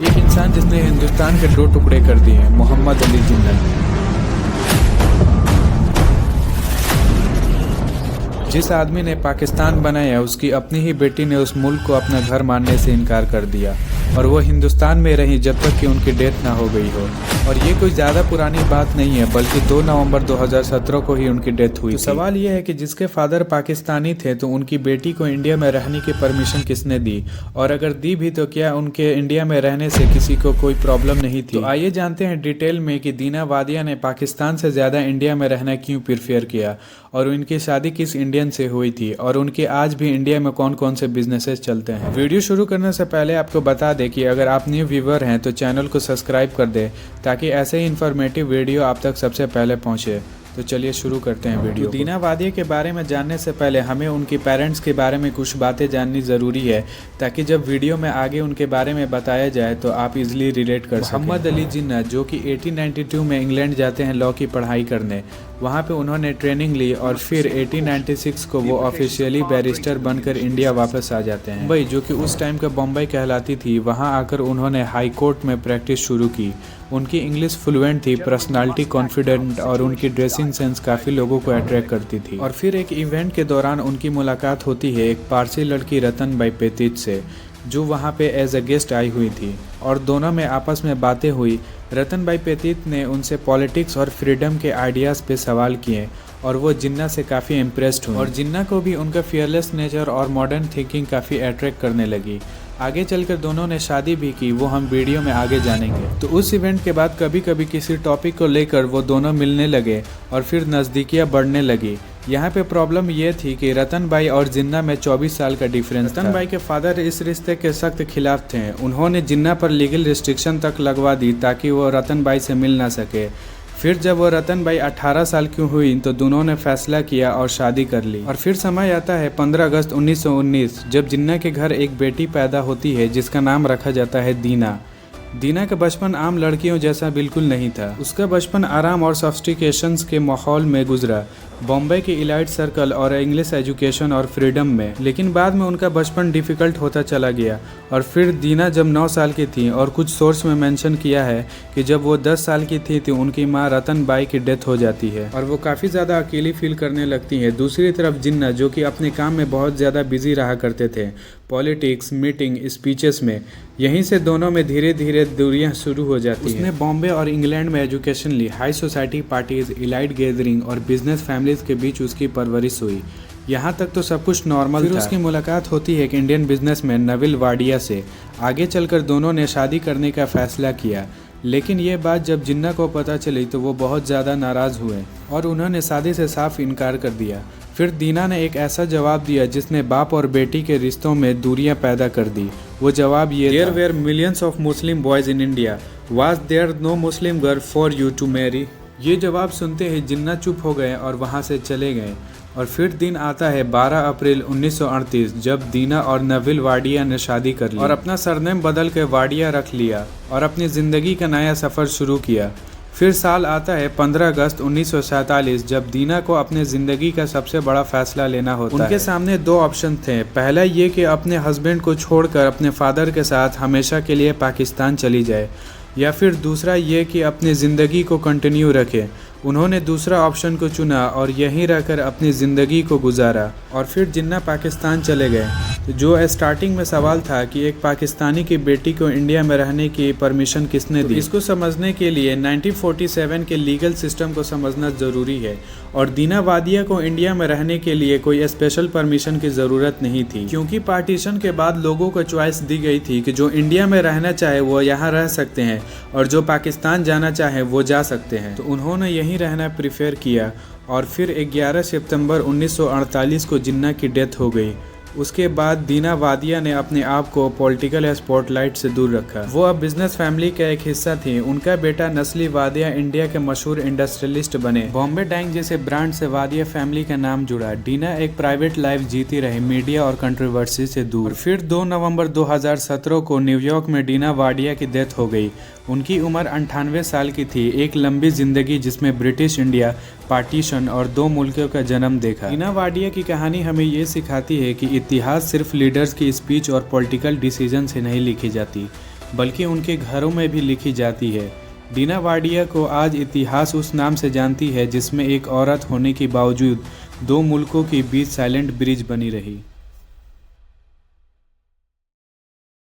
एक इंसान जिसने हिंदुस्तान के दो टुकड़े कर दिए, मोहम्मद अली जिन्ना। जिस आदमी ने पाकिस्तान बनाया, उसकी अपनी ही बेटी ने उस मुल्क को अपना घर मानने से इनकार कर दिया और वो हिंदुस्तान में रही जब तक कि उनकी डेथ ना हो गई हो। और ये कोई ज़्यादा पुरानी बात नहीं है, बल्कि 2 नवंबर 2017 को ही उनकी डेथ हुई। तो सवाल ये है कि जिसके फादर पाकिस्तानी थे तो उनकी बेटी को इंडिया में रहने की परमिशन किसने दी, और अगर दी भी तो क्या उनके इंडिया में रहने से किसी को कोई प्रॉब्लम नहीं थी। तो आइए जानते हैं डिटेल में कि दीना वादिया ने पाकिस्तान से ज़्यादा इंडिया में रहना क्यों प्रेफर किया, और उनकी शादी किस इंडियन से हुई थी, और उनके आज भी इंडिया में कौन कौन से बिजनेसेस चलते हैं। वीडियो शुरू करने से पहले आपको बता दें कि अगर आप न्यू व्यूवर हैं तो चैनल को सब्सक्राइब कर दें ताकि ऐसे ही इन्फॉर्मेटिव वीडियो आप तक सबसे पहले पहुंचे। तो चलिए शुरू करते हैं वीडियो। दीना वादिया के बारे में जानने से पहले हमें उनके पेरेंट्स के बारे में कुछ बातें जाननी ज़रूरी है, ताकि जब वीडियो में आगे उनके बारे में बताया जाए तो आप इजीली रिलेट कर सकें। मोहम्मद अली जिन्ना, जो कि 1892 में इंग्लैंड जाते हैं लॉ की पढ़ाई करने। वहाँ पे उन्होंने ट्रेनिंग ली और फिर 1896 को वो ऑफिशियली बैरिस्टर बनकर इंडिया वापस आ जाते हैं। मुंबई, जो कि उस टाइम का बम्बई कहलाती थी, वहाँ आकर उन्होंने हाई कोर्ट में प्रैक्टिस शुरू की। उनकी इंग्लिश फ्लुएंट थी, पर्सनालिटी कॉन्फिडेंट और उनकी ड्रेसिंग सेंस काफ़ी लोगों को अट्रैक्ट करती थी। और फिर एक इवेंट के दौरान उनकी मुलाकात होती है एक पारसी लड़की रतन बाई पेतीत से, जो वहाँ पे एज अ गेस्ट आई हुई थी, और दोनों में आपस में बातें हुई। रतन बाई पेतीत ने उनसे पॉलिटिक्स और फ्रीडम के आइडियाज़ पे सवाल किए और वो जिन्ना से काफ़ी इम्प्रेस्ड हुई, और जिन्ना को भी उनका फियरलेस नेचर और मॉडर्न थिंकिंग काफ़ी अट्रैक्ट करने लगी। आगे चलकर दोनों ने शादी भी की, वो हम वीडियो में आगे जानेंगे। तो उस इवेंट के बाद कभी कभी किसी टॉपिक को लेकर वो दोनों मिलने लगे और फिर नज़दीकियाँ बढ़ने लगी। यहाँ पे प्रॉब्लम ये थी कि रतन बाई और जिन्ना में 24 साल का डिफरेंस था। रतन बाई के फादर इस रिश्ते के सख्त खिलाफ थे। उन्होंने जिन्ना पर लीगल रिस्ट्रिक्शन तक लगवा दी ताकि वो रतन बाई से मिल ना सके। फिर जब वो रतन बाई 18 साल की हुई तो दोनों ने फैसला किया और शादी कर ली। और फिर समय आता है 15 अगस्त 1919, जब जिन्ना के घर एक बेटी पैदा होती है जिसका नाम रखा जाता है दीना। दीना का बचपन आम लड़कियों जैसा बिल्कुल नहीं था। उसका बचपन आराम और सॉफिस्टिकेशंस के माहौल में गुजरा, बॉम्बे के इलाइट सर्कल और इंग्लिश एजुकेशन और फ्रीडम में। लेकिन बाद में उनका बचपन डिफ़िकल्ट होता चला गया, और फिर दीना जब 9 साल की थी, और कुछ सोर्स में मेंशन किया है कि जब वो 10 साल की थी तो उनकी माँ रतन बाई की डेथ हो जाती है और वो काफ़ी ज़्यादा अकेली फील करने लगती है। दूसरी तरफ जिन्ना, जो कि अपने काम में बहुत ज़्यादा बिजी रहा करते थे, पॉलिटिक्स, मीटिंग, स्पीचेस में, यहीं से दोनों में धीरे धीरे दूरियां शुरू हो जाती हैं। उसने बॉम्बे और इंग्लैंड में एजुकेशन ली, high society parties, elite gathering और बिजनेस फैमिलीज के बीच उसकी परवरिश हुई। यहाँ तक तो सब कुछ नॉर्मल था। फिर उसकी मुलाकात होती है एक इंडियन बिजनेसमैन नविल वाडिया से। आगे चलकर दोनों ने शादी करने का फैसला किया, लेकिन ये बात जब जिन्ना को पता चली तो वो बहुत ज़्यादा नाराज़ हुए और उन्होंने शादी से साफ इनकार कर दिया। फिर दीना ने एक ऐसा जवाब दिया जिसने बाप और बेटी के रिश्तों में दूरियां पैदा कर दी। वो जवाब ये था, there were millions of Muslim boys in India, was there no Muslim girl for you to marry. ये जवाब सुनते ही जिन्ना चुप हो गए और वहाँ से चले गए। और फिर दिन आता है 12 अप्रैल 1938, जब दीना और नविल वाडिया ने शादी कर ली और अपना सरनेम बदल के वाडिया रख लिया और अपनी ज़िंदगी का नया सफ़र शुरू किया। फिर साल आता है 15 अगस्त 1947, जब दीना को अपने ज़िंदगी का सबसे बड़ा फैसला लेना होता है। उनके सामने 2 ऑप्शन थे। पहला ये कि अपने हस्बैंड को छोड़कर अपने फादर के साथ हमेशा के लिए पाकिस्तान चली जाए, या फिर दूसरा ये कि अपनी ज़िंदगी को कंटिन्यू रखे। उन्होंने दूसरा ऑप्शन को चुना और यहीं रहकर अपनी ज़िंदगी को गुजारा। और फिर जिन्ना पाकिस्तान चले गए। तो जो स्टार्टिंग में सवाल था कि एक पाकिस्तानी की बेटी को इंडिया में रहने की परमिशन किसने दी, इसको समझने के लिए 1947 के लीगल सिस्टम को समझना ज़रूरी है। और दीना वादिया को इंडिया में रहने के लिए कोई स्पेशल परमिशन की ज़रूरत नहीं थी, क्योंकि पार्टीशन के बाद लोगों को चॉइस दी गई थी कि जो इंडिया में रहना चाहे वो यहाँ रह सकते हैं और जो पाकिस्तान जाना चाहे वो जा सकते हैं। तो उन्होंने यहीं रहना प्रेफर किया। और फिर 11 सितंबर 1948 को जिन्ना की डेथ हो गई। उसके बाद दीना वादिया ने अपने आप को पॉलिटिकल स्पॉटलाइट से दूर रखा। वो अब बिजनेस फैमिली का एक हिस्सा थी। उनका बेटा नस्ली वादिया इंडिया के मशहूर इंडस्ट्रियलिस्ट बने। बॉम्बे डाइंग जैसे ब्रांड से वादिया फैमिली का नाम जुड़ा। दीना एक प्राइवेट लाइफ जीती रही, मीडिया और कंट्रोवर्सी से दूर। फिर 2 नवंबर 2017 को न्यूयॉर्क में दीना वाडिया की डेथ हो गई। उनकी उम्र 98 साल की थी। एक लंबी जिंदगी जिसमें ब्रिटिश इंडिया, पार्टीशन और 2 मुल्कों का जन्म देखा। दीना वाडिया की कहानी हमें ये सिखाती है कि इतिहास सिर्फ लीडर्स की स्पीच और पॉलिटिकल डिसीजन से नहीं लिखी जाती। बल्कि उनके घरों में भी लिखी जाती है। डीना वाडिया को आज इतिहास उस नाम से जानती है जिसमें एक औरत होने के बावजूद दो मुल्कों के बीच साइलेंट ब्रिज बनी रही।